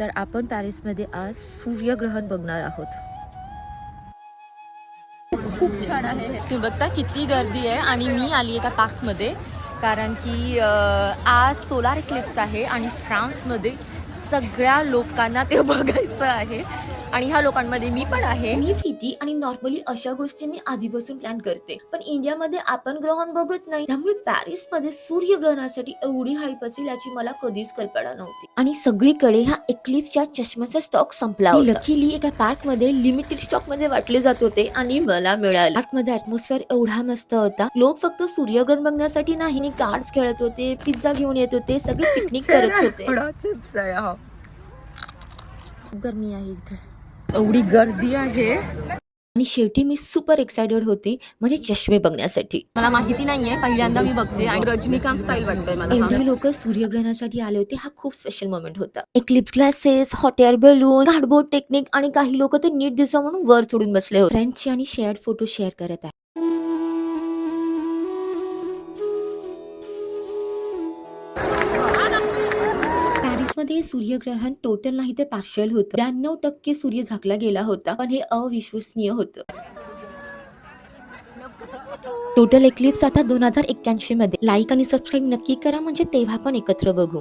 तर आपण पॅरिसमध्ये आज सूर्यग्रहण बघणार आहोत. खूप छान आहे. तुम्ही बघता किती गर्दी आहे आणि मी आली एका पार्कमध्ये कारण की आज सोलार इक्लिप्स आहे आणि फ्रान्समध्ये सगळ्या लोकांना ते बघायचं आहे आणि ह्या लोकांमध्ये मी पण आहे. मी प्रीती आणि नॉर्मली अशा गोष्टी मी आधीपासून प्लॅन करते, पण इंडियामध्ये आपण ग्रहण बघत नाही, त्यामुळे पॅरिसमध्ये सूर्यग्रहणासाठी एवढी हाईप असेल याची मला कधीच कल्पना नव्हती. आणि सगळीकडे ह्या इक्लिप्सच्या चष्म्याचा स्टॉक संपला होता. लकीली एका पार्क मध्ये लिमिटेड स्टॉक मध्ये वाटले जात होते आणि मला मिळाले. पार्क मध्ये ऍटमॉस्फिअर एवढा मस्त होता. लोक फक्त सूर्यग्रहण बघण्यासाठी नाही, कार्ड्स खेळत होते, पिझ्झा घेऊन येत होते, सगळे पिकनिक करत होते. चिप्स आहे हा. गर्मी आहे इथे, एवढी गर्दी आहे आणि शेवटी मी सुपर एक्साइटेड होती म्हणजे चष्मे बघण्यासाठी. मला माहिती नाहीये, पहिल्यांदा मी बघते आणि रजनीकांत स्टाईल वाटतंय मला. एवढी लोक सूर्यग्रहणासाठी आले होते. हा खूप स्पेशल मोमेंट होता. Eclipse glasses, hot air balloon, cardboard technique आणि काही लोक तर नीट दिसावं म्हणून वर चढून बसले होते. फ्रेंड्सचे आणि शेअर्ड फोटो शेअर करत आहे. पॅरिसमध्ये सूर्यग्रहण टोटल नाही ते पार्शियल होतं. 92% सूर्य झाकला गेला होता, पण हे अविश्वसनीय होतं. टोटल एक्लिप्स आता 2081 मध्ये. लाईक आणि सबस्क्राईब नक्की करा म्हणजे तेव्हा पण एकत्र बघू.